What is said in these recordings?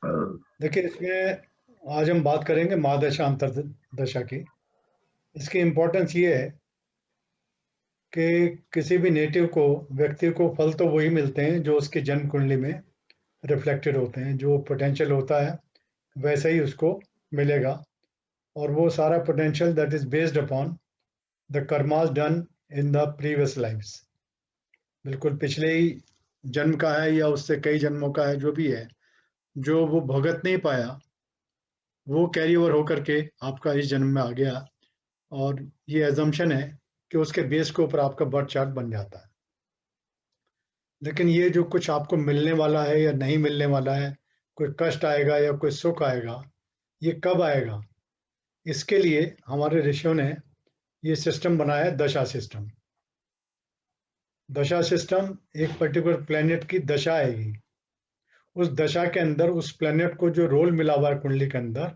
देखिए, इसमें आज हम बात करेंगे महादशा अंतर्दशा की। इसकी इम्पोर्टेंस ये है कि किसी भी नेटिव को, व्यक्ति को फल तो वही मिलते हैं जो उसकी जन्म कुंडली में रिफ्लेक्टेड होते हैं। जो पोटेंशियल होता है वैसे ही उसको मिलेगा, और वो सारा potential that is based upon the karmas done in the previous lifes. बिल्कुल पिछले ही जन्म का है या उससे कई जन्मों का है, जो भी है, जो वो भुगत नहीं पाया वो कैरी ओवर होकर के आपका इस जन्म में आ गया। और ये एजम्पशन है कि उसके बेस के ऊपर आपका बर्थ चार्ट बन जाता है। लेकिन ये जो कुछ आपको मिलने वाला है या नहीं मिलने वाला है, कोई कष्ट आएगा या कोई सुख आएगा, ये कब आएगा, इसके लिए हमारे ऋषियों ने ये सिस्टम बनाया है, दशा सिस्टम। दशा सिस्टम एक पर्टिकुलर प्लेनेट की दशा आएगी, उस दशा के अंदर उस प्लेनेट को जो रोल मिला हुआ है कुंडली के अंदर,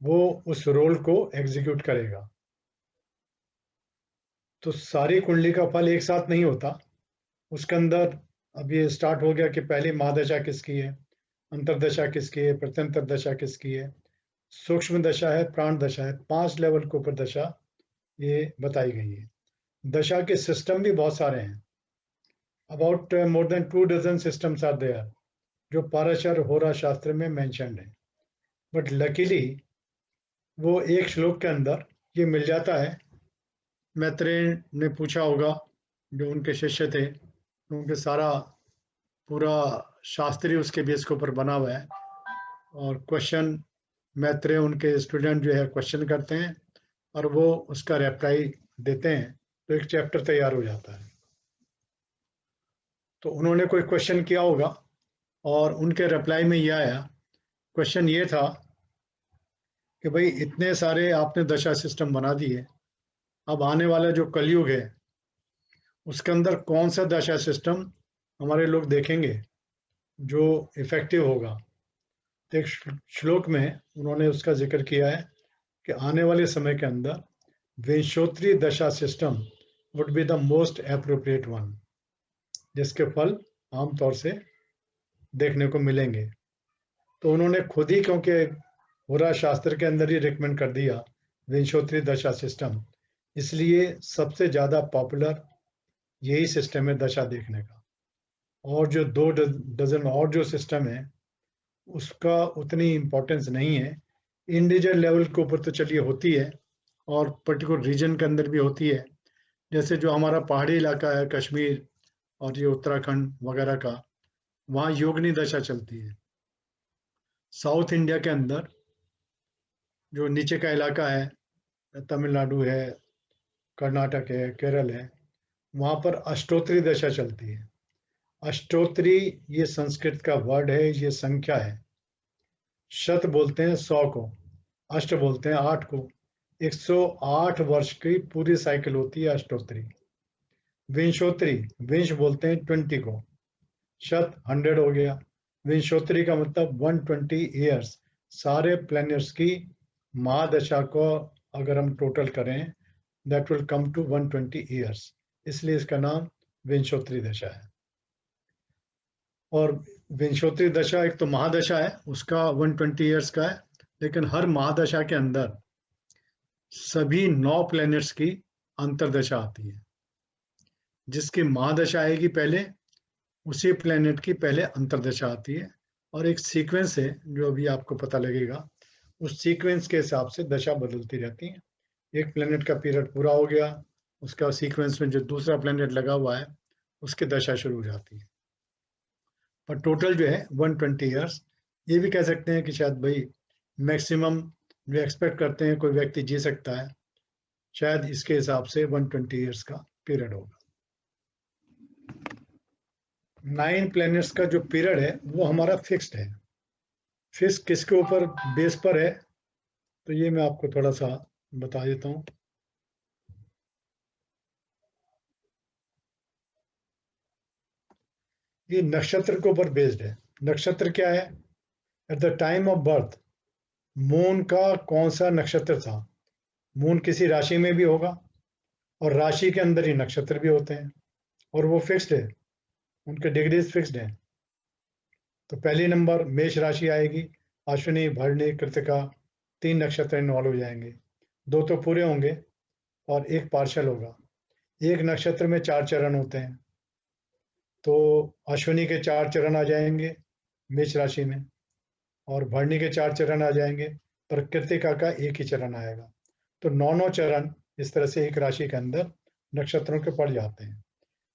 वो उस रोल को एग्जीक्यूट करेगा। तो सारी कुंडली का फल एक साथ नहीं होता। उसके अंदर अब ये स्टार्ट हो गया कि पहली महादशा किसकी है, अंतरदशा किसकी है, प्रत्यंतर दशा किसकी है, सूक्ष्म दशा है, प्राण दशा है। 5 लेवल के ऊपर दशा ये बताई गई है। दशा के सिस्टम भी बहुत सारे हैं। About more than 2 dozen systems are there, जो पाराशर होरा शास्त्र में मेंशन्ड है। बट लकीली वो एक श्लोक के अंदर ये मिल जाता है। मैत्रेय ने पूछा होगा, जो उनके शिष्य थे, उनके सारा पूरा शास्त्री उसके बेस के ऊपर बना हुआ है। और क्वेश्चन मैत्रेय, उनके स्टूडेंट जो है क्वेश्चन करते हैं और वो उसका रिप्लाई देते हैं, तो एक चैप्टर तैयार हो जाता है। तो उन्होंने कोई क्वेश्चन किया होगा और उनके रिप्लाई में ये आया। क्वेश्चन ये था कि भाई, इतने सारे आपने दशा सिस्टम बना दिए, अब आने वाला जो कलयुग है उसके अंदर कौन सा दशा सिस्टम हमारे लोग देखेंगे जो इफेक्टिव होगा। तो एक श्लोक में उन्होंने उसका जिक्र किया है कि आने वाले समय के अंदर विंशोत्तरी दशा system would be the most appropriate one, जिसके फल आमतौर से देखने को मिलेंगे। तो उन्होंने खुद ही, क्योंकि पूरा शास्त्र के अंदर ही रिकमेंड कर दिया विंशोत्तरी दशा सिस्टम, इसलिए सबसे ज़्यादा पॉपुलर यही सिस्टम है दशा देखने का। और जो 2 डजन और जो सिस्टम है उसका उतनी इम्पोर्टेंस नहीं है। इंडिविजुअल लेवल के ऊपर तो चलिए होती है, और पर्टिकुलर रीजन के अंदर भी होती है। जैसे जो हमारा पहाड़ी इलाका है, कश्मीर और ये उत्तराखंड वगैरह का, वहाँ योगिनी दशा चलती है। साउथ इंडिया के अंदर जो नीचे का इलाका है, तमिलनाडु है, कर्नाटक है, केरल है, वहाँ पर अष्टोत्तरी दशा चलती है। अष्टोत्तरी ये संस्कृत का वर्ड है, ये संख्या है। शत बोलते हैं 100 को, अष्ट बोलते हैं 8 को। 108 वर्ष की पूरी साइकिल होती है अष्टोत्तरी। विंशोत्तरी, विंश बोलते हैं 20 को, शत 100 हो गया। विंशोत्तरी का मतलब 120 ईयर्स। सारे प्लैनेट्स की महादशा को अगर हम टोटल करें, that will come to 120 years, इसलिए इसका नाम विंशोत्तरी दशा है। और विंशोत्तरी दशा एक तो महादशा है, उसका 120 ईयर्स का है। लेकिन हर महादशा के अंदर सभी 9 प्लैनेट्स की अंतरदशा आती है। जिसकी महादशा आएगी पहले, उसी प्लैनेट की पहले अंतरदशा आती है। और एक सीक्वेंस है जो अभी आपको पता लगेगा, उस सीक्वेंस के हिसाब से दशा बदलती रहती है। एक प्लैनेट का पीरियड पूरा हो गया, उसका सीक्वेंस में जो दूसरा प्लैनेट लगा हुआ है उसकी दशा शुरू हो जाती है। पर टोटल जो है 120 ईयर्स। ये भी कह सकते हैं कि शायद भाई मैक्सिमम जो एक्सपेक्ट करते हैं कोई व्यक्ति जी सकता है, शायद इसके हिसाब से 120 ईयर्स का पीरियड होगा। 9 प्लैनेट्स का जो पीरियड है वो हमारा फिक्स्ड है। फिक्स किसके ऊपर बेस पर है, तो ये मैं आपको थोड़ा सा बता देता हूँ। ये नक्षत्र के ऊपर बेस्ड है। नक्षत्र क्या है? At the time of birth moon का कौन सा नक्षत्र था। मून किसी राशि में भी होगा, और राशि के अंदर ही नक्षत्र भी होते हैं, और वो फिक्स्ड है, उनके डिग्रीज फिक्स्ड है। तो पहली नंबर मेष राशि आएगी, अश्विनी भरणी कृतिका 3 नक्षत्र इन्वॉल्व हो जाएंगे, 2 तो पूरे होंगे और 1 पार्शल होगा। एक नक्षत्र में 4 चरण होते हैं, तो अश्विनी के 4 चरण आ जाएंगे मेष राशि में, और भरणी के 4 चरण आ जाएंगे, पर कृतिका का 1 ही चरण आएगा। तो 9 चरण इस तरह से एक राशि के अंदर नक्षत्रों के पड़ जाते हैं।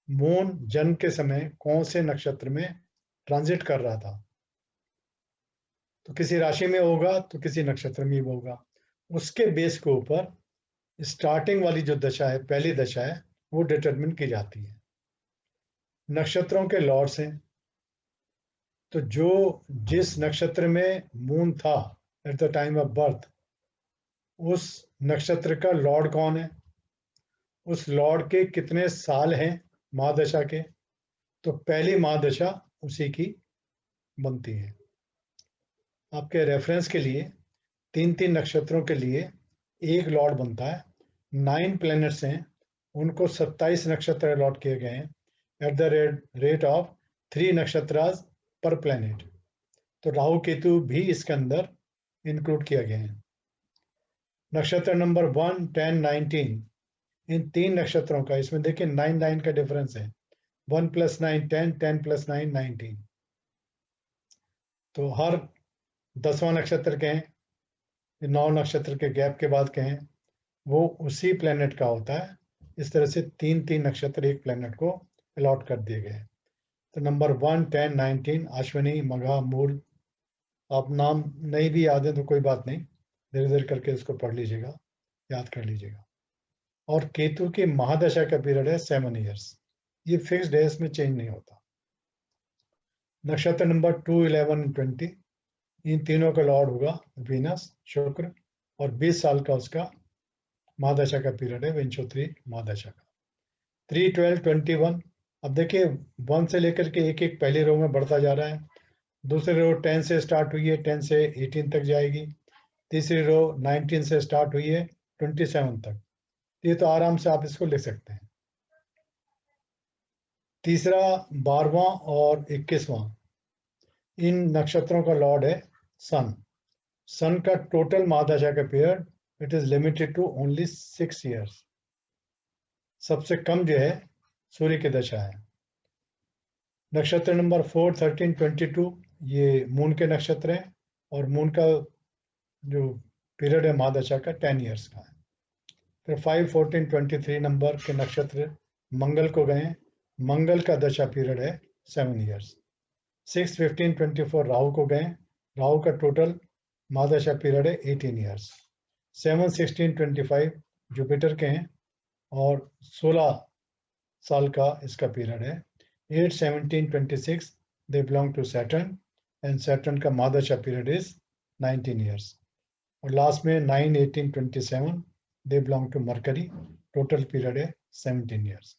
मून जन्म के समय कौन से नक्षत्र में ट्रांजिट कर रहा था, तो किसी राशि में होगा तो किसी नक्षत्र में भी होगा। उसके बेस के ऊपर स्टार्टिंग वाली जो दशा है, पहली दशा है, वो डिटरमिन की जाती है। नक्षत्रों के लॉर्ड्स हैं, तो जो जिस नक्षत्र में मून था at the time of birth, उस नक्षत्र का लॉर्ड कौन है, उस लॉर्ड के कितने साल हैं महादशा के, तो पहली महादशा उसी की बनती है। आपके रेफरेंस के लिए 3 नक्षत्रों के लिए एक लॉर्ड बनता है। 9 प्लैनेट्स हैं, उनको 27 नक्षत्र अलॉट किए गए हैं at the rate of 3 nakshatras पर प्लैनेट। तो राहु केतु भी इसके अंदर इंक्लूड किया गया है। नक्षत्र नंबर 1, 10, 19, इन 3 नक्षत्रों का, इसमें देखिए 9 का डिफरेंस है, 1 + 9 10, 10 + 9 19। तो हर 10वां नक्षत्र कहें, 9 नक्षत्र के गैप के बाद कहें, वो उसी प्लेनेट का होता है। इस तरह से 3 नक्षत्र एक प्लेनेट को अलॉट कर दिए गए। तो नंबर 1, 10, 19 अश्विनी, मघा, मूल। आप नाम नहीं भी याद है तो कोई बात नहीं, धीरे धीरे करके इसको पढ़ लीजिएगा, याद कर लीजिएगा। और केतु की महादशा का पीरियड है 7 ईयर्स, ये फिक्स्ड है, इसमें चेंज नहीं होता। नक्षत्र नंबर 2, 11, 20, इन तीनों का लॉर्ड होगा वीनस, शुक्र, और 20 साल का उसका महादशा का पीरियड है, विंशोत्री महादशा का। 3, 12, 21। अब देखिए 1 से लेकर के एक एक पहली रो में बढ़ता जा रहा है। दूसरी रो 10 से स्टार्ट हुई है, 10 से 18 तक जाएगी। तीसरी रो 19 से स्टार्ट हुई है, 27 तक। ये तो आराम से आप इसको लिख सकते हैं। तीसरा, 12वां और 21वां, इन नक्षत्रों का लॉर्ड है सन। सन का टोटल महादशा का period it is limited to only 6 years. सबसे कम जो है सूर्य की दशा है। नक्षत्र नंबर 4, 13, 22, ये मून के नक्षत्र हैं, और मून का जो पीरियड है महादशा का 10 ईयर्स का है। फिर 5, 14, 23 नंबर के नक्षत्र मंगल को गए, मंगल का दशा पीरियड है 7 ईयर्स। 6, 15, 24 राहु को गए, राहु का टोटल महादशा पीरियड है 18 ईयर्स। 7, 16, 25 जुपिटर के हैं, और 16 साल का इसका पीरियड है। 8, 17, 26 they belong to Saturn, and Saturn का महादशा पीरियड इज 19 ईयर्स। और लास्ट में 9, 18, 27 they belong to Mercury, total period है 17 ईयर्स।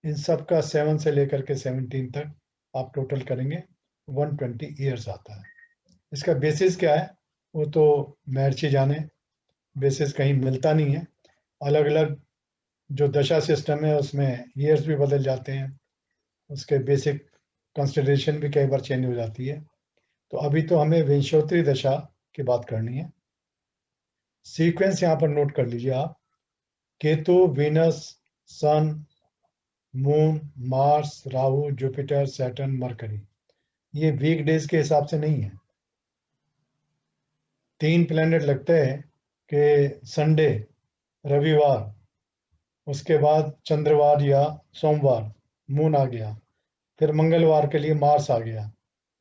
इन सब का 7 से लेकर के 17 तक आप टोटल करेंगे 120 ईयर्स आता है। इसका बेसिस क्या है वो तो महर्षि जाने, बेसिस कहीं मिलता नहीं है। अलग अलग जो दशा सिस्टम है उसमें ईयर्स भी बदल जाते हैं, उसके बेसिक कंसिडरेशन भी कई बार चेंज हो जाती है। तो अभी तो हमें विंशोत्तरी दशा की बात करनी है। सीक्वेंस यहाँ पर नोट कर लीजिए आप। Ketu, Venus, Sun, Moon, Mars, Rahu, Jupiter, Saturn, Mercury, ये वीक डेज के हिसाब से नहीं है। 3 प्लैनेट लगते हैं कि संडे, रविवार, उसके बाद चंद्रवार या सोमवार मून आ गया, फिर मंगलवार के लिए मार्स आ गया,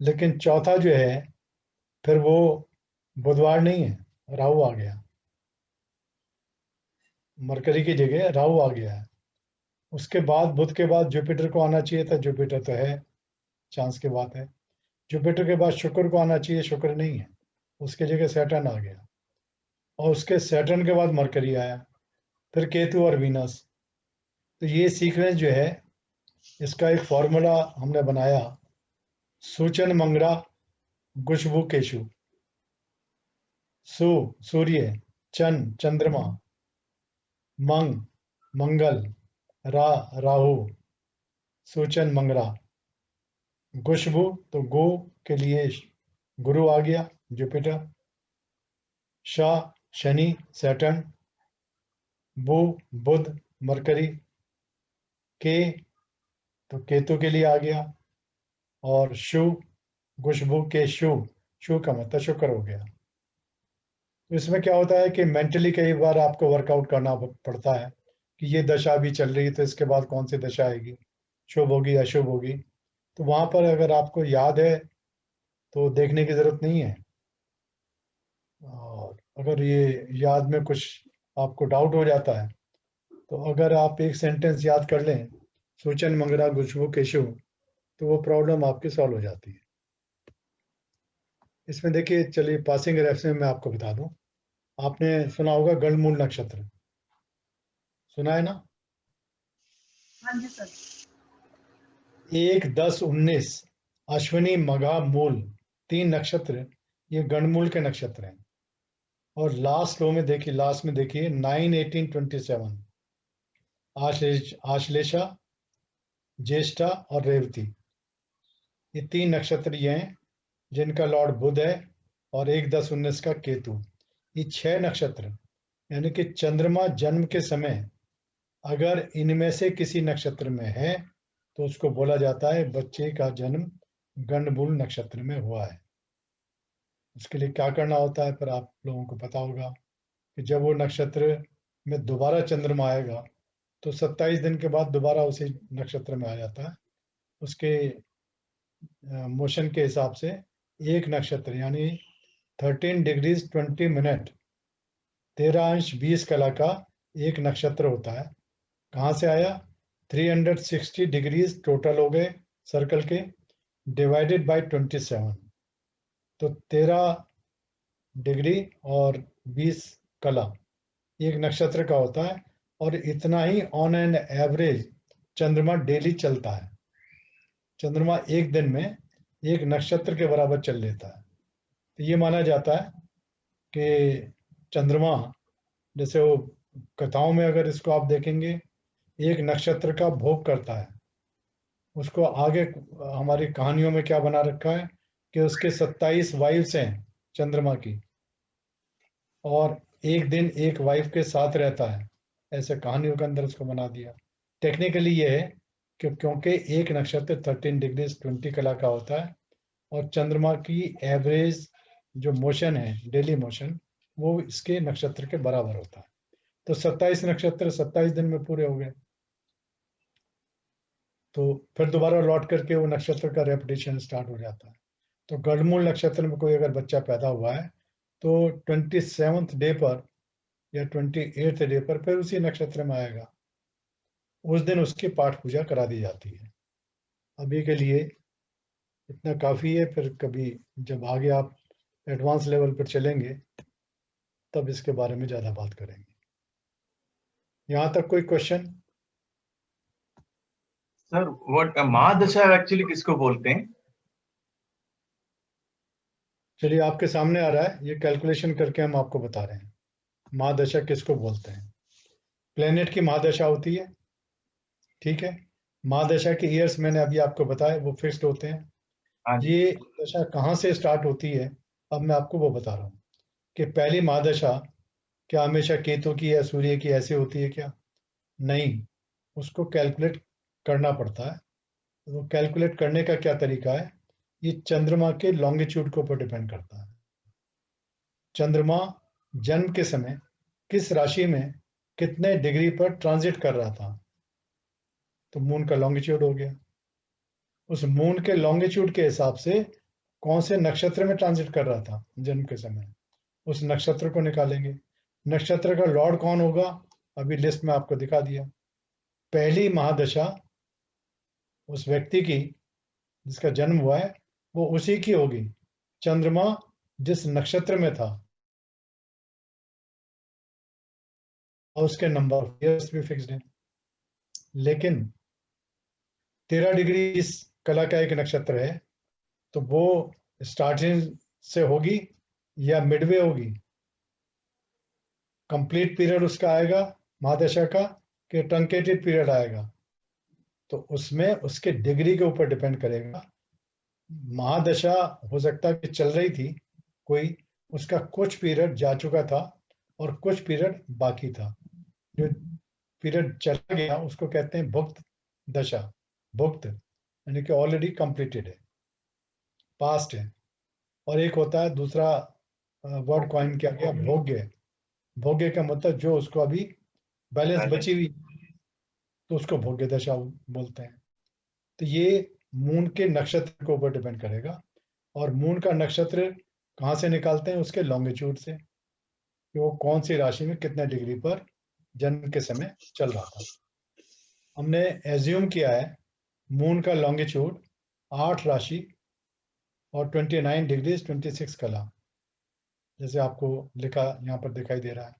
लेकिन चौथा जो है फिर वो बुधवार नहीं है, राहु आ गया, मरकरी की जगह राहु आ गया है। उसके बाद बुध के बाद जुपिटर को आना चाहिए था, जुपिटर तो है, चांस की बात है। जुपिटर के बाद शुक्र को आना चाहिए, शुक्र नहीं है, उसके जगह सैटर्न आ गया, और उसके सैटर्न के बाद मरकरी आया, फिर केतु और वीनस। तो ये सीक्वेंस जो है इसका एक फॉर्मूला हमने बनाया, सूचन मंगरा गुशबु केशु। सु सूर्य, चन चंद्रमा, मंग मंगल, राहु, सूचन मंगरा, गुशबु तो गो के लिए गुरु आ गया, जुपिटर। श शनि सैटर्न। बु बुध मरकरी। के तो केतु के लिए आ गया। और शु खुशबू के शु का मतलब शुक्र हो गया। तो इसमें क्या होता है कि मेंटली कई बार आपको वर्कआउट करना पड़ता है कि ये दशा भी चल रही है तो इसके बाद कौन सी दशा आएगी, शुभ होगी अशुभ होगी। तो वहां पर अगर आपको याद है तो देखने की जरूरत नहीं है। और अगर ये याद में कुछ आपको डाउट हो जाता है तो अगर आप एक सेंटेंस याद कर लें, सूचन मंगरा गुशबू केशु, तो वो प्रॉब्लम आपकी सॉल्व हो जाती है। इसमें देखिए, चलिए पासिंग रेफ्स में मैं आपको बता दूं। आपने सुना होगा गणमूल नक्षत्र, सुना है ना? हाँ जी सर। 1, 10, 19 अश्विनी मघा मूल 3 नक्षत्र ये गणमूल के नक्षत्र हैं। और लास्ट रो में देखिए, लास्ट में देखिए 9, 18, 27 आश्लेषा, ज्येष्ठा और रेवती, ये 3 नक्षत्र ये हैं जिनका लॉर्ड बुध है। और 1, 10, 19 का केतु। ये 6 नक्षत्र यानी कि चंद्रमा जन्म के समय अगर इनमें से किसी नक्षत्र में है तो उसको बोला जाता है बच्चे का जन्म गंडमूल नक्षत्र में हुआ है। उसके लिए क्या करना होता है, पर आप लोगों को पता होगा कि जब वो नक्षत्र में दोबारा चंद्रमा आएगा तो 27 दिन के बाद दोबारा उसी नक्षत्र में आ जाता है। उसके मोशन के हिसाब से एक नक्षत्र यानी 13 डिग्रीज 20 मिनट 13 अंश 20 कला का एक नक्षत्र होता है। कहाँ से आया? 360 डिग्रीज टोटल हो गए सर्कल के, डिवाइडेड बाय 27। तो 13 डिग्री और 20 कला एक नक्षत्र का होता है। और इतना ही ऑन एन एवरेज चंद्रमा डेली चलता है। चंद्रमा एक दिन में एक नक्षत्र के बराबर चल लेता है। तो ये माना जाता है कि चंद्रमा, जैसे वो कथाओं में अगर इसको आप देखेंगे, एक नक्षत्र का भोग करता है। उसको आगे हमारी कहानियों में क्या बना रखा है कि उसके 27 वाइफ्स हैं चंद्रमा की, और एक दिन एक वाइफ के साथ रहता है, ऐसे कहानियों के अंदर उसको बना दिया। टेक्निकली ये है कि क्योंकि एक नक्षत्र 13 डिग्री 20 कला का होता है और चंद्रमा की एवरेज जो मोशन है डेली मोशन वो इसके नक्षत्र के बराबर होता है। तो 27 नक्षत्र 27 दिन में पूरे हो गए। तो फिर दोबारा लौट करके वो नक्षत्र का रेपिटेशन स्टार्ट हो जाता है। तो गढ़मूल नक्षत्र में कोई अगर बच्चा पैदा हुआ है तो 27th डे पर या 28th डे पर फिर उसी नक्षत्र में आएगा। उस दिन उसकी पाठ पूजा करा दी जाती है। अभी के लिए इतना काफ़ी है, फिर कभी जब आगे आप एडवांस लेवल पर चलेंगे तब इसके बारे में ज़्यादा बात करेंगे। यहाँ तक कोई क्वेश्चन? सर व्हाट महादशा एक्चुअली किसको बोलते हैं? चलिए, आपके सामने आ रहा है, ये कैलकुलेशन करके हम आपको बता रहे हैं महादशा किसको बोलते हैं। प्लेनेट की महादशा होती है, ठीक है। महादशा के ईयर्स मैंने अभी आपको बताया, वो फिक्स्ड होते हैं। हाँ जी। ये दशा कहाँ से स्टार्ट होती है अब मैं आपको वो बता रहा हूँ कि पहली महादशा क्या हमेशा केतु की या सूर्य की ऐसे होती है क्या? नहीं, उसको कैलकुलेट करना पड़ता है। तो कैलकुलेट करने का क्या तरीका है, ये चंद्रमा के लॉन्गिट्यूड के ऊपर डिपेंड करता है। चंद्रमा जन्म के समय किस राशि में कितने डिग्री पर ट्रांजिट कर रहा था, तो मून का लॉन्गिट्यूड हो गया। उस मून के लॉन्गिट्यूड के हिसाब से कौन से नक्षत्र में ट्रांजिट कर रहा था जन्म के समय, उस नक्षत्र को निकालेंगे। नक्षत्र का लॉर्ड कौन होगा, अभी लिस्ट में आपको दिखा दिया। पहली महादशा उस व्यक्ति की जिसका जन्म हुआ है वो उसी की होगी, चंद्रमा जिस नक्षत्र में था, और उसके नंबर ऑफ ईयर्स भी फिक्स्ड है। लेकिन 13 डिग्री इस कला का एक नक्षत्र है तो वो स्टार्टिंग से होगी या मिडवे होगी, कंप्लीट पीरियड उसका आएगा महादशा का कि ट्रंकेटेड पीरियड आएगा, तो उसमें उसके डिग्री के ऊपर डिपेंड करेगा महादशा हो सकता है कि चल रही थी कोई, उसका कुछ पीरियड जा चुका था और कुछ पीरियड बाकी था। जो पीरियड चला गया उसको कहते हैं भुक्त दशा। भुक्त यानी कि ऑलरेडी कंप्लीटेड है, पास्ट है। और एक होता है दूसरा वर्ड कॉइन किया गया, भोग्य। भोग्य का मतलब जो उसको अभी बैलेंस बची हुई, तो उसको भोग्य दशा बोलते हैं। तो ये मून के नक्षत्र के ऊपर डिपेंड करेगा। और मून का नक्षत्र कहाँ से निकालते हैं? उसके लॉन्गिट्यूड से, कि वो कौन सी राशि में कितने डिग्री पर जन्म के समय चल रहा था। हमने एज्यूम किया है मून का लॉन्गिट्यूड 8 राशि और 29 डिग्री 26 कला, जैसे आपको लिखा यहाँ पर दिखाई दे रहा है।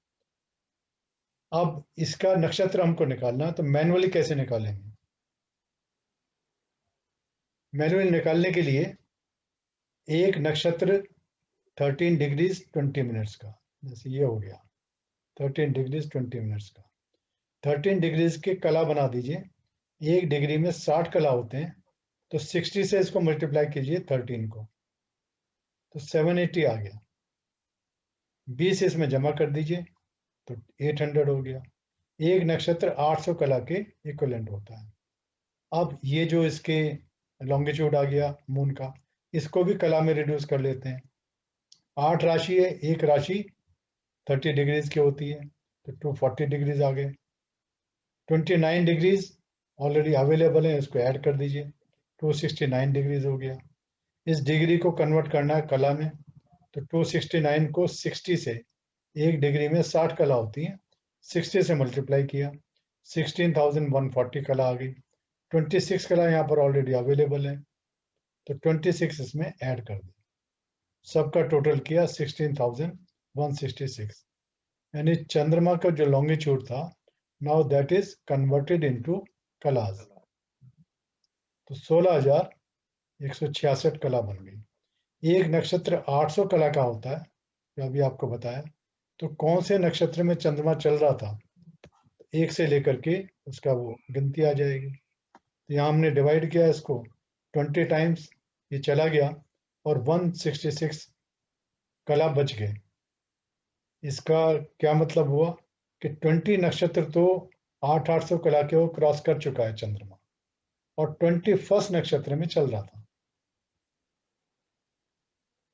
अब इसका नक्षत्र हमको निकालना है, तो मैनुअली कैसे निकालेंगे? मैनुअली निकालने के लिए एक नक्षत्र 13 डिग्रीज 20 मिनट्स का, जैसे ये हो गया 13 डिग्रीज 20 मिनट्स का, 13 डिग्रीज के कला बना दीजिए। 1 डिग्री में 60 कला होते हैं, तो 60 से इसको मल्टीप्लाई कीजिए 13 को, तो 780 आ गया। 20 इसमें जमा कर दीजिए तो 800 हो गया। एक नक्षत्र 800 कला के इक्विवेलेंट होता है। अब ये जो इसके लॉन्गिट्यूड आ गया मून का, इसको भी कला में रिड्यूस कर लेते हैं। 8 राशि है, एक राशि 30 डिग्रीज की होती है, तो 240 डिग्रीज आ गए। 29 डिग्रीज ऑलरेडी अवेलेबल है, इसको ऐड कर दीजिए, 269 डिग्रीज हो गया। इस डिग्री को कन्वर्ट करना है कला में, तो 269 को 60 से, 1 डिग्री में 60 कला होती है, 60 से मल्टीप्लाई किया, 16,140 कला आ गई। 26 कला यहाँ पर ऑलरेडी अवेलेबल है, तो 26 इसमें ऐड कर दी, सबका टोटल किया 16,166। यानी चंद्रमा का जो लॉन्गिट्यूड था, now that is converted into कलाज, तो 16,166 कला बन गई। एक नक्षत्र 800 कला का होता है, जो अभी आपको बताया। तो कौन से नक्षत्र में चंद्रमा चल रहा था, एक से लेकर के उसका वो गिनती आ जाएगी। तो यहाँ हमने डिवाइड किया इसको 20 टाइम्स, ये चला गया और 166 कला बच गए। इसका क्या मतलब हुआ कि 20 नक्षत्र तो 800 कला के वो क्रॉस कर चुका है चंद्रमा, और 21 नक्षत्र में चल रहा था।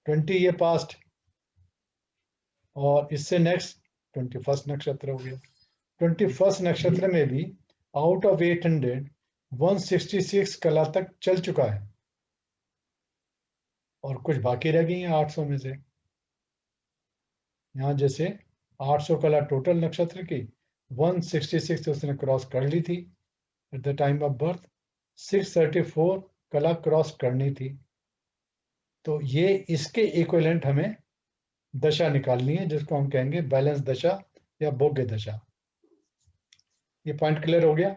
20 ये पास्ट, और इससे नेक्स्ट 21 नक्षत्र हो गया। 21 नक्षत्र में भी आउट ऑफ 800 166 कला तक चल चुका है, और कुछ बाकी रह गई हैं 800 में से। यहाँ जैसे 800 कला टोटल नक्षत्र की, 166 उसने क्रॉस कर ली थी at the time of birth, 634 कला क्रॉस करनी थी। तो ये इसके इक्विवेलेंट हमें दशा निकालनी है, जिसको हम कहेंगे बैलेंस दशा या भोग्य दशा। ये पॉइंट क्लियर हो गया?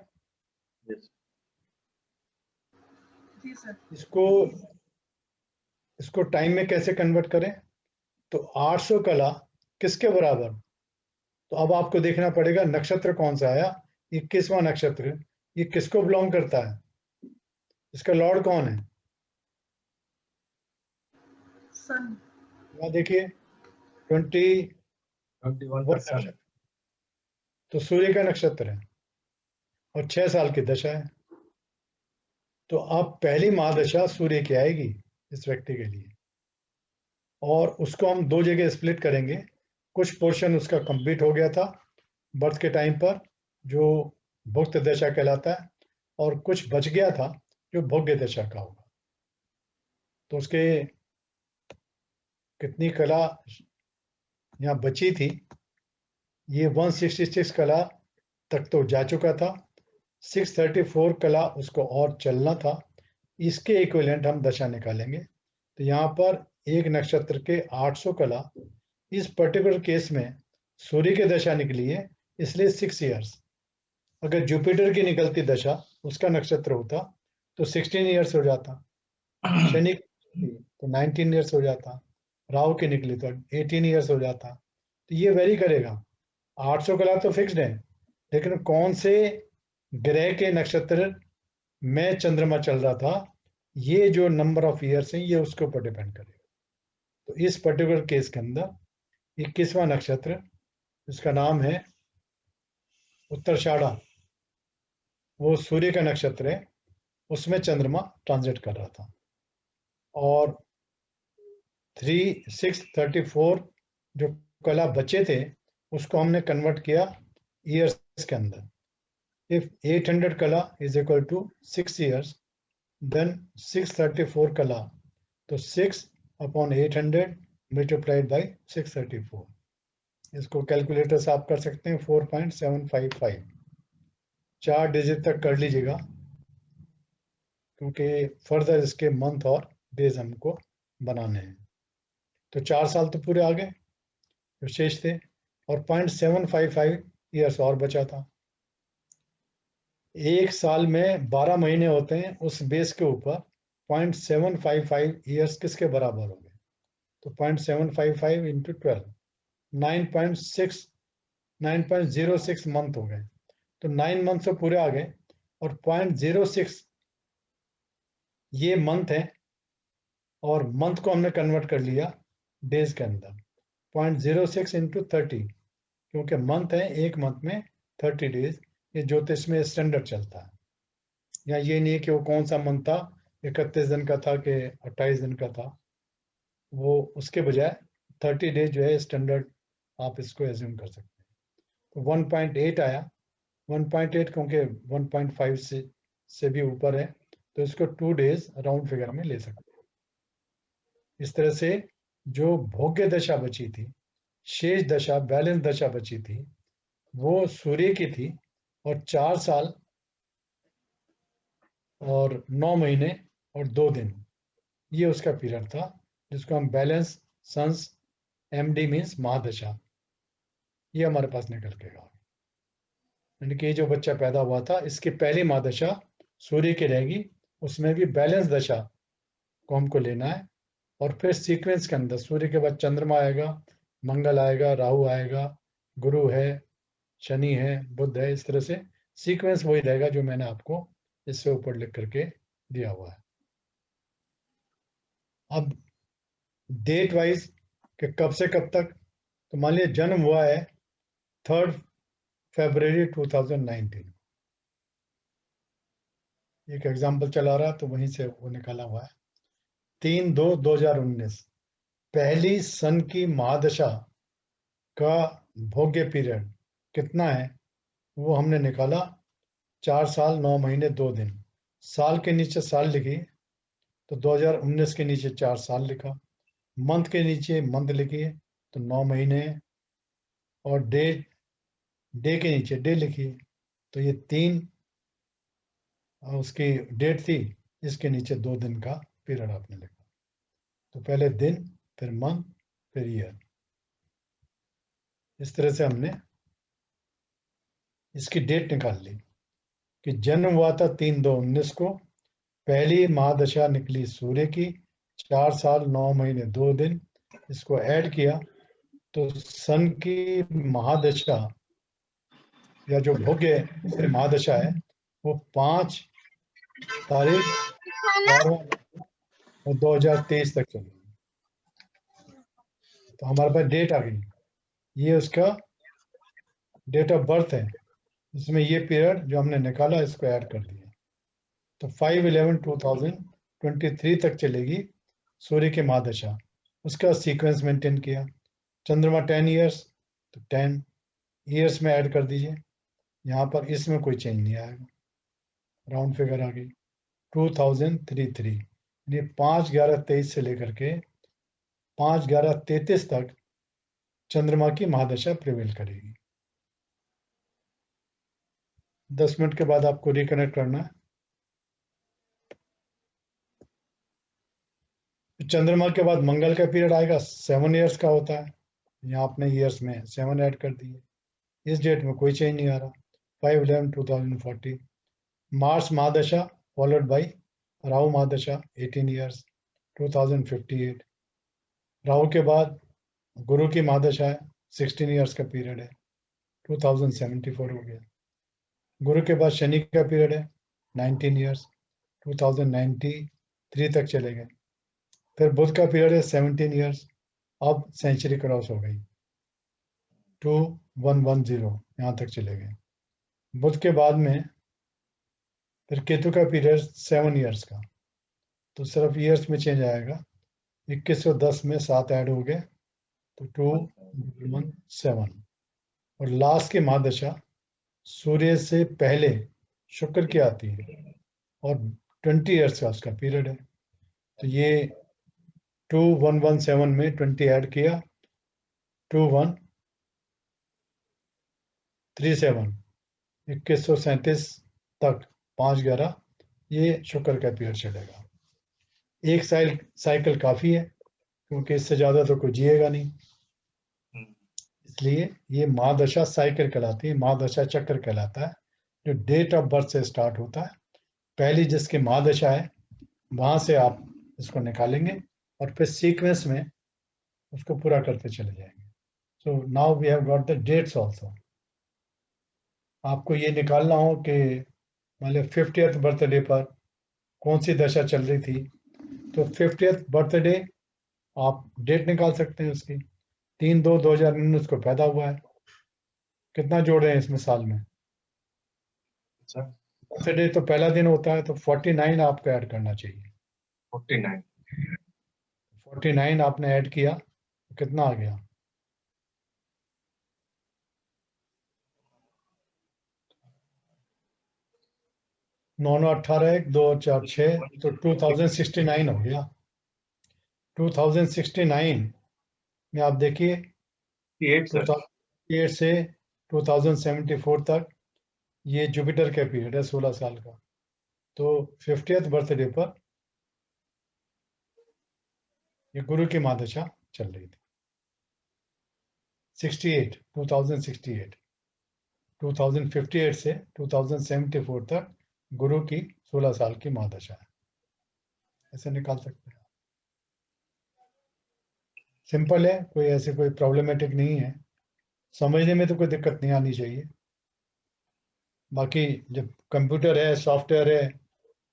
जी सर। इसको टाइम में कैसे कन्वर्ट करें? तो 800 कला किसके बराबर? तो अब आपको देखना पड़ेगा नक्षत्र कौन सा आया। 21वां नक्षत्र, ये किसको बिलोंग करता है? इसका लॉर्ड कौन है? सन। यहाँ देखिए 21 नक्षत्र, तो सूर्य का नक्षत्र है और 6 साल की दशा है। तो अब पहली महादशा सूर्य की आएगी इस व्यक्ति के लिए, और उसको हम 2 जगह स्प्लिट करेंगे। कुछ पोर्शन उसका कंप्लीट हो गया था बर्थ के टाइम पर, जो भुक्त दशा कहलाता है, और कुछ बच गया था जो भोग्य दशा का होगा। तो उसके कितनी कला यहाँ बची थी? ये 166 कला तक तो जा चुका था, 634 कला उसको और चलना था। इसके इक्विवेलेंट हम दशा निकालेंगे। तो यहाँ पर एक नक्षत्र के 800 कला, इस पर्टिकुलर केस में सूर्य की दशा निकली है, इसलिए 6 इयर्स। अगर जुपिटर की निकलती दशा, उसका नक्षत्र होता, तो 16 इयर्स हो जाता। शनि तो 19 इयर्स हो जाता। राहु की निकली तो 18 इयर्स हो जाता। तो ये वेरी करेगा। 800 कला तो फिक्स्ड है, लेकिन कौन से ग्रह के नक्षत्र में चंद्रमा चल रहा था, ये जो नंबर ऑफ ईयर्स हैं ये उसके ऊपर डिपेंड करेगा। तो इस पर्टिकुलर केस के अंदर 21वां नक्षत्र, इसका नाम है उत्तराषाढ़ा, वो सूर्य का नक्षत्र है, उसमें चंद्रमा ट्रांजिट कर रहा था। और 634 जो कला बचे थे उसको हमने कन्वर्ट किया ईयर्स के अंदर। इफ 800 कला is equal to 6 years, then 634 कला, तो 6/800 मल्टीप्लाइड बाई 634। इसको कैलकुलेटर से आप कर सकते हैं 4.755। 4 डिजिट तक कर लीजिएगा, क्योंकि फर्दर इसके मंथ और डेज हमको बनाने हैं। तो 4 साल तो पूरे आ गए जो शेष थे, और 0.755 ईयर्स और बचा था। एक साल में 12 महीने होते हैं, उस बेस के ऊपर 0.755 ईयर्स किसके बराबर हो गए? तो 0.755 इंटू 12, 9.06 मंथ हो गए। तो 9 मंथ तो पूरे आ गए, और 0.06 ये मंथ है, और मंथ को हमने कन्वर्ट कर लिया डेज के अंदर। 0.06 इंटू 30, क्योंकि मंथ है, एक मंथ में 30 डेज, ये ज्योतिष में स्टैंडर्ड चलता है। या ये नहीं है कि वो कौन सा मंथ था, 31 दिन का था कि 28 दिन का था, वो उसके बजाय 30 डेज जो है स्टैंडर्ड आप इसको एज्यूम कर सकते हैं। तो 1.8 आया, 1.8 क्योंकि 1.5 से भी ऊपर है, तो इसको 2 डेज राउंड फिगर में ले सकते हैं। इस तरह से जो भोग्य दशा बची थी, शेष दशा, बैलेंस दशा बची थी, वो सूर्य की थी, और 4 साल और 9 महीने और 2 दिन, ये उसका पीरियड था, जिसको हम बैलेंस सन्स एमडी मीन्स महादशा, ये हमारे पास निकल के आ, यानी कि जो बच्चा पैदा हुआ था इसकी पहली महादशा सूर्य की रहेगी, उसमें भी बैलेंस दशा को हमको लेना है। और फिर सीक्वेंस के अंदर सूर्य के बाद चंद्रमा आएगा, मंगल आएगा, राहु आएगा, गुरु है, शनि है, बुध है, इस तरह से सीक्वेंस वही रहेगा जो मैंने आपको इससे ऊपर लिख करके दिया हुआ है। अब डेट वाइज कि कब से कब तक, तो मान लीजिए जन्म हुआ है 3 फरवरी 2019, एक एग्जाम्पल चला रहा तो वहीं से वो निकाला हुआ है। 3/2/2019 पहली सन की महादशा का भोग्य पीरियड कितना है, वो हमने निकाला 4 साल 9 महीने 2 दिन। साल के नीचे साल लिखी, तो 2019 के नीचे 4 साल लिखा, मंथ के नीचे मंथ लिखी तो 9 महीने, और डे के नीचे डे लिखी, तो ये 3 उसकी डेट थी, इसके नीचे 2 दिन का पीरियड आपने लिखा। तो पहले दिन, फिर मंथ, फिर ईयर, इस तरह से हमने इसकी डेट निकाल ली कि जन्म हुआ था 3/2/19 को, पहली महादशा निकली सूर्य की, 4 साल 9 महीने 2 दिन, इसको ऐड किया तो सन की महादशा या जो भोग्य महादशा है वो 5 तारीख 2023 तक चलेगी। तो हमारे पास डेट आ गई, ये उसका डेट ऑफ बर्थ है, इसमें ये पीरियड जो हमने निकाला इसको ऐड कर दिया, तो 5/11/2023 तक चलेगी सूर्य की महादशा। उसका सीक्वेंस मेंटेन किया, चंद्रमा 10 ईयर्स, तो 10 ईयर्स में ऐड कर दीजिए, यहाँ पर इसमें कोई चेंज नहीं आएगा, राउंड फिगर आ गई 2033, यानी 5/11/23 से लेकर के 5/11/33 तक चंद्रमा की महादशा प्रिवेल करेगी। 10 मिनट के बाद आपको रिकनेक्ट करना है। चंद्रमा के बाद मंगल का पीरियड आएगा, 7 ईयर्स का होता है, यहाँ आपने ईयर्स में 7 ऐड कर दिए, इस डेट में कोई चेंज नहीं आ रहा, 5/11/2040। मार्च महादशा फॉलोड बाई राहु महादशा 18 ईयर्स, 2058। राहु के बाद गुरु की महादशा है, 16 ईयर्स का पीरियड है, 2074 हो गया। गुरु के बाद शनि का पीरियड है 19 ईयर्स, 2090 3 तक चले गए। फिर बुध का पीरियड है 17 ईयर्स, अब सेंचुरी क्रॉस हो गई, 2110 यहाँ तक चले गए। बुध के बाद में फिर केतु का पीरियड 7 ईयर्स का, तो सिर्फ ईयर्स में चेंज आएगा, 2110 में 7 ऐड हो गए तो 217। और लास्ट की महादशा सूर्य से पहले शुक्र की आती है और 20 ईयर्स का उसका पीरियड है। तो ये 2117 में 20 ऐड किया, 2137, 2137 तक 511, ये शुक्र का पीरियड चलेगा। एक साइकिल काफी है, क्योंकि इससे ज्यादा तो कोई जिएगा नहीं, इसलिए ये महादशा साइकिल कहलाती है, महादशा चक्र कहलाता है, जो डेट ऑफ बर्थ से स्टार्ट होता है। पहली जिसकी महादशा है वहां से आप इसको निकालेंगे और फिर सीक्वेंस में उसको पूरा करते चले जाएंगे। So now we have got the dates also. आपको ये निकालना हो कि मान लो 50th बर्थडे पर कौन सी दशा चल रही थी, तो 50th बर्थडे आप डेट निकाल सकते हैं उसकी, 3/2/2019 को पैदा हुआ है, कितना जोड़ रहे हैं इसमें साल में। बर्थडे तो पहला दिन होता है, तो 49 आपको ऐड करना चाहिए। 49 आपने ऐड किया तो कितना आ गया, 9 9 18 1 2 4 6, तो 2069 हो गया। 2069 में आप देखिए 2008 से 2074 तक ये जुपिटर का पीरियड है 16 साल का। तो 50th बर्थडे पर ये गुरु की महादशा चल रही थी। 2058 2058 से 2074 तक गुरु की 16 साल की महादशा है, ऐसे निकाल सकते हैं। सिंपल है, कोई ऐसे कोई प्रॉब्लमेटिक नहीं है, समझने में तो कोई दिक्कत नहीं आनी चाहिए। बाकी जब कंप्यूटर है, सॉफ्टवेयर है,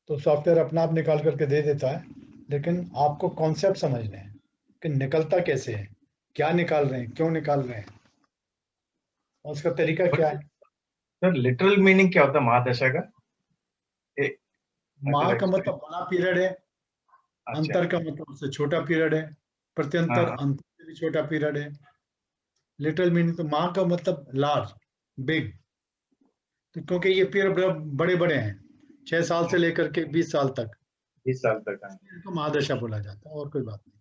तो सॉफ्टवेयर अपना आप निकाल करके दे देता है, लेकिन आपको कॉन्सेप्ट समझने हैं कि निकलता कैसे है, क्या निकाल रहे हैं, क्यों निकाल रहे हैं, और उसका तरीका क्या है। सर लिटरल मीनिंग क्या होता है महादशा का? माह का मतलब बड़ा पीरियड है, अंतर का मतलब उससे छोटा पीरियड है, प्रत्यंतर अंतर से भी छोटा पीरियड है। लिटल मीनिंग तो माह का मतलब लार्ज, बिग, तो क्योंकि ये पीरियड बड़े बड़े हैं, 6 साल से लेकर के 20 साल तक, 20 साल तक इनको महादशा बोला जाता है, और कोई बात नहीं।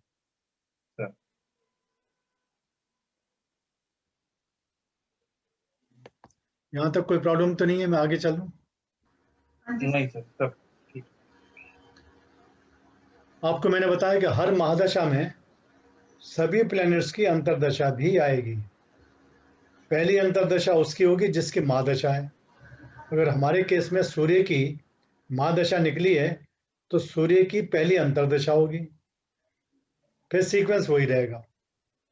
यहाँ तक कोई प्रॉब्लम तो नहीं है, मैं आगे चलूं? नहीं सर, सब ठीक। आपको मैंने बताया कि हर महादशा में सभी प्लैनेट्स की अंतर्दशा भी आएगी। पहली अंतर्दशा उसकी होगी जिसकी महादशा है। अगर हमारे केस में सूर्य की महादशा निकली है तो सूर्य की पहली अंतर्दशा होगी, फिर सीक्वेंस वही रहेगा,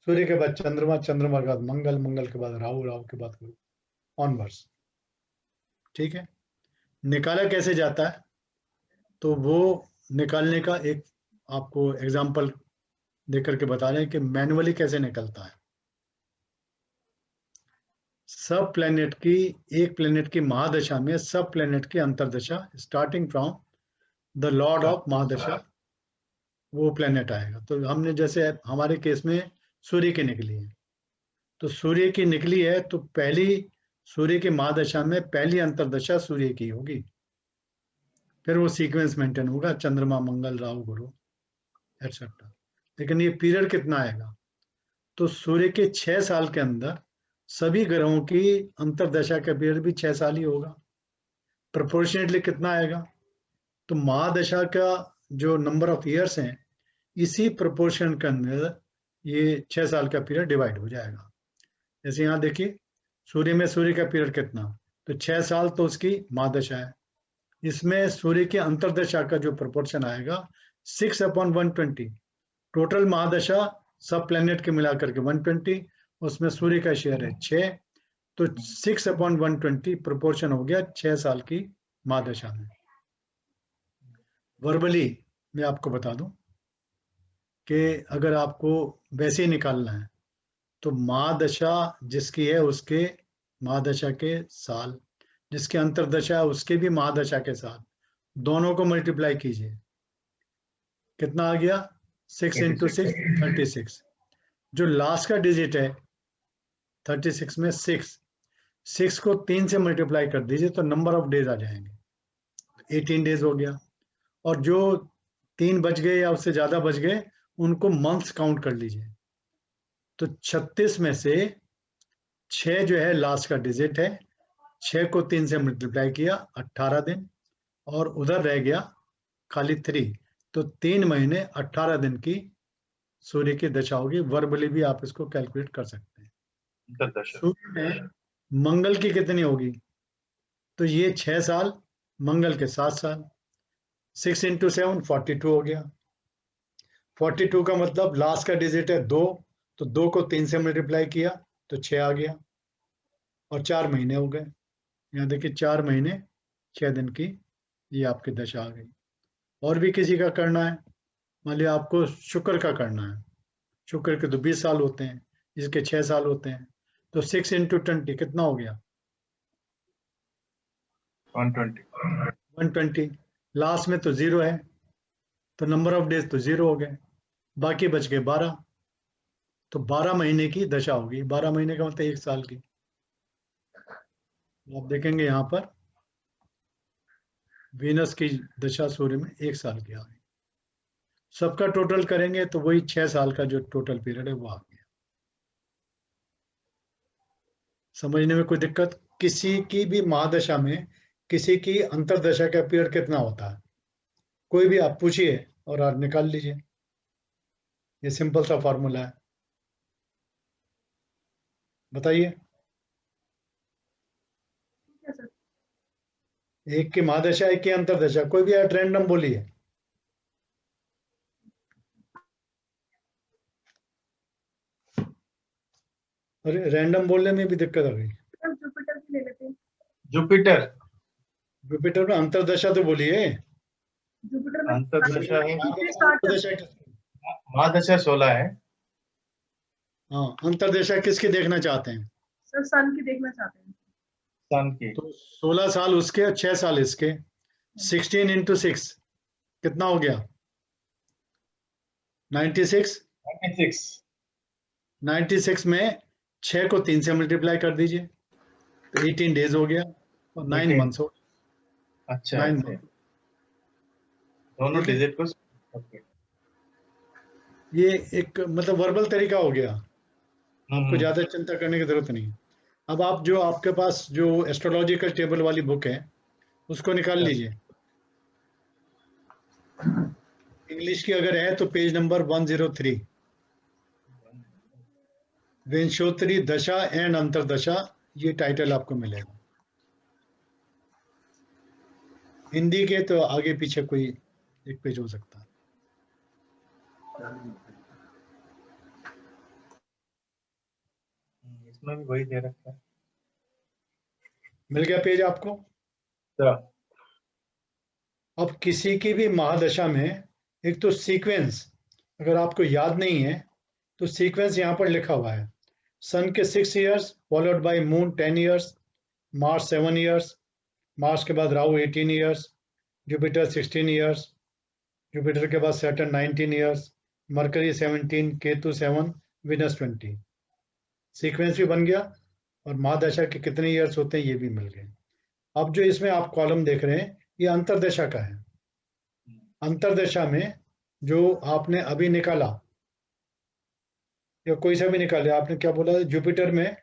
सूर्य के बाद चंद्रमा, चंद्रमा के बाद मंगल, मंगल के बाद राहु, राहु के बाद ऑनवर्ड्स। ठीक है, निकाला कैसे जाता है, तो वो निकालने का एक आपको एग्जांपल देकर के बता रहे हैं कि मैन्युअली कैसे निकलता है। सब प्लेनेट की, एक प्लेनेट की महादशा में सब प्लेनेट की अंतर्दशा starting from the lord of महादशा, वो प्लेनेट आएगा। तो हमने जैसे हमारे केस में सूर्य की निकली है, तो सूर्य की निकली है तो पहली सूर्य की महादशा में पहली अंतर्दशा सूर्य की होगी, फिर वो सीक्वेंस मेंटेन होगा, चंद्रमा, मंगल, राहु, गुरु एटसेट्रा। लेकिन ये पीरियड कितना आएगा, तो सूर्य के 6 साल के अंदर सभी ग्रहों की अंतर्दशा का पीरियड भी 6 साल ही होगा। प्रोपोर्शनेटली कितना आएगा, तो महादशा का जो नंबर ऑफ ईयर्स हैं, इसी प्रोपोर्शन के अंदर ये 6 साल का पीरियड डिवाइड हो जाएगा। जैसे यहाँ देखिए, सूर्य में सूर्य का पीरियड कितना, तो 6 साल तो उसकी महादशा है, इसमें सूर्य की अंतर्दशा का जो प्रोपोर्शन आएगा 6/120। टोटल महादशा सब प्लेनेट के मिलाकर के 120, उसमें सूर्य का शेयर है 6, तो 6/120 प्रोपोर्शन हो गया 6 साल की महादशा में। वर्बली मैं आपको बता दूं कि अगर आपको वैसे ही निकालना है तो महादशा जिसकी है उसके महादशा के साल, जिसके अंतरदशा है उसके भी महादशा के साथ, दोनों को मल्टीप्लाई कीजिए। कितना आ गया? 6 इंटू 6 36। जो लास्ट का डिजिट है 36 में 6 को 3 से मल्टीप्लाई कर दीजिए तो नंबर ऑफ डेज आ जाएंगे, 18 डेज हो गया। और जो 3 बच गए या उससे ज्यादा बच गए उनको मंथ्स काउंट कर लीजिए। तो 36 में से 6 जो है लास्ट का डिजिट है, 6 को 3 से मल्टीप्लाई किया 18 दिन, और उधर रह गया खाली 3। तो 3 महीने 18 दिन की सूर्य की दशा होगी। वर्बली भी आप इसको कैलकुलेट कर सकते हैं। सूर्य में मंगल की कितनी होगी? तो ये 6 साल, मंगल के 7 साल, 6 इंटू 7 42 हो गया। 42 का मतलब लास्ट का डिजिट है 2, तो 2 को 3 से मल्टीप्लाई किया तो 6 आ गया, और 4 महीने हो गए। यहाँ देखिए 4 महीने 6 दिन की ये आपकी दशा आ गई। और भी किसी का करना है, मान लिया आपको शुक्र का करना है, शुक्र के तो 20 साल होते हैं, इसके 6 साल होते हैं, तो 6 इंटू 20 कितना हो गया? 120। लास्ट में तो 0 है तो नंबर ऑफ डेज तो 0 हो गए, बाकी बच गए 12। तो 12 महीने की दशा होगी। 12 महीने का मतलब 1 साल की। आप देखेंगे यहाँ पर वीनस की दशा सूर्य में 1 साल की आ गई। सबका टोटल करेंगे तो वही 6 साल का जो टोटल पीरियड है वो आ गया। समझने में कोई दिक्कत? किसी की भी महादशा में किसी की अंतरदशा का पीरियड कितना होता है, कोई भी आप पूछिए और आप निकाल लीजिए। ये सिंपल सा फॉर्मूला है, बताइए। ठीक है सर। एक की महादशा, एक की अंतरदशा, कोई भी एट रैंडम बोलिए। अरे रैंडम बोलने में भी दिक्कत आ गई। सर जुपिटर की ले लेते हैं। जुपिटर जुपिटर में अंतरदशा तो बोलिए। जुपिटर में अंतरदशा है, अंतरदशा महादशा 16 है। हाँ, अंतरदशा किसकी देखना चाहते हैं? सर सन की देखना चाहते हैं। सन की। तो 16 साल उसके और 6 साल इसके, 16 इंटू 6 कितना हो गया? 96। 96 में 6 को 3 से मल्टीप्लाई कर दीजिए तो 18 डेज हो गया, और 9 मंथ्स हो। अच्छा, 9 अच्छा। मंथ। दोनों ठीक है? डिजिट को ओके। ये एक मतलब वर्बल तरीका हो गया, आपको ज्यादा चिंता करने की जरूरत नहीं। अब आप जो आपके पास जो एस्ट्रोलॉजिकल टेबल वाली बुक है उसको निकाल लीजिए। इंग्लिश की अगर है तो पेज नंबर 103, विंशोत्तरी दशा एंड अंतरदशा, ये टाइटल आपको मिलेगा। हिंदी के तो आगे पीछे कोई एक पेज हो सकता है। इसमें भी वही दे रखा है। मिल गया पेज आपको? अब किसी की भी महादशा में एक तो सीक्वेंस अगर आपको याद नहीं है तो सीक्वेंस यहाँ पर लिखा हुआ है। सन के 6 years followed by moon 10 years, Mars 7 years, Mars के बाद Rahu 18 years, Jupiter 16 years, Jupiter के बाद Saturn 19 years, mercury 17, Ketu 7, Venus 20। Sequence भी बन गया और महादशा के कितने इयर्स होते हैं ये भी मिल गए। अब जो इसमें आप कॉलम देख रहे हैं ये अंतरदशा का है। अंतरदशा में जो आपने अभी निकाला या कोई सा भी निकाले, आपने क्या बोला? जुपिटर में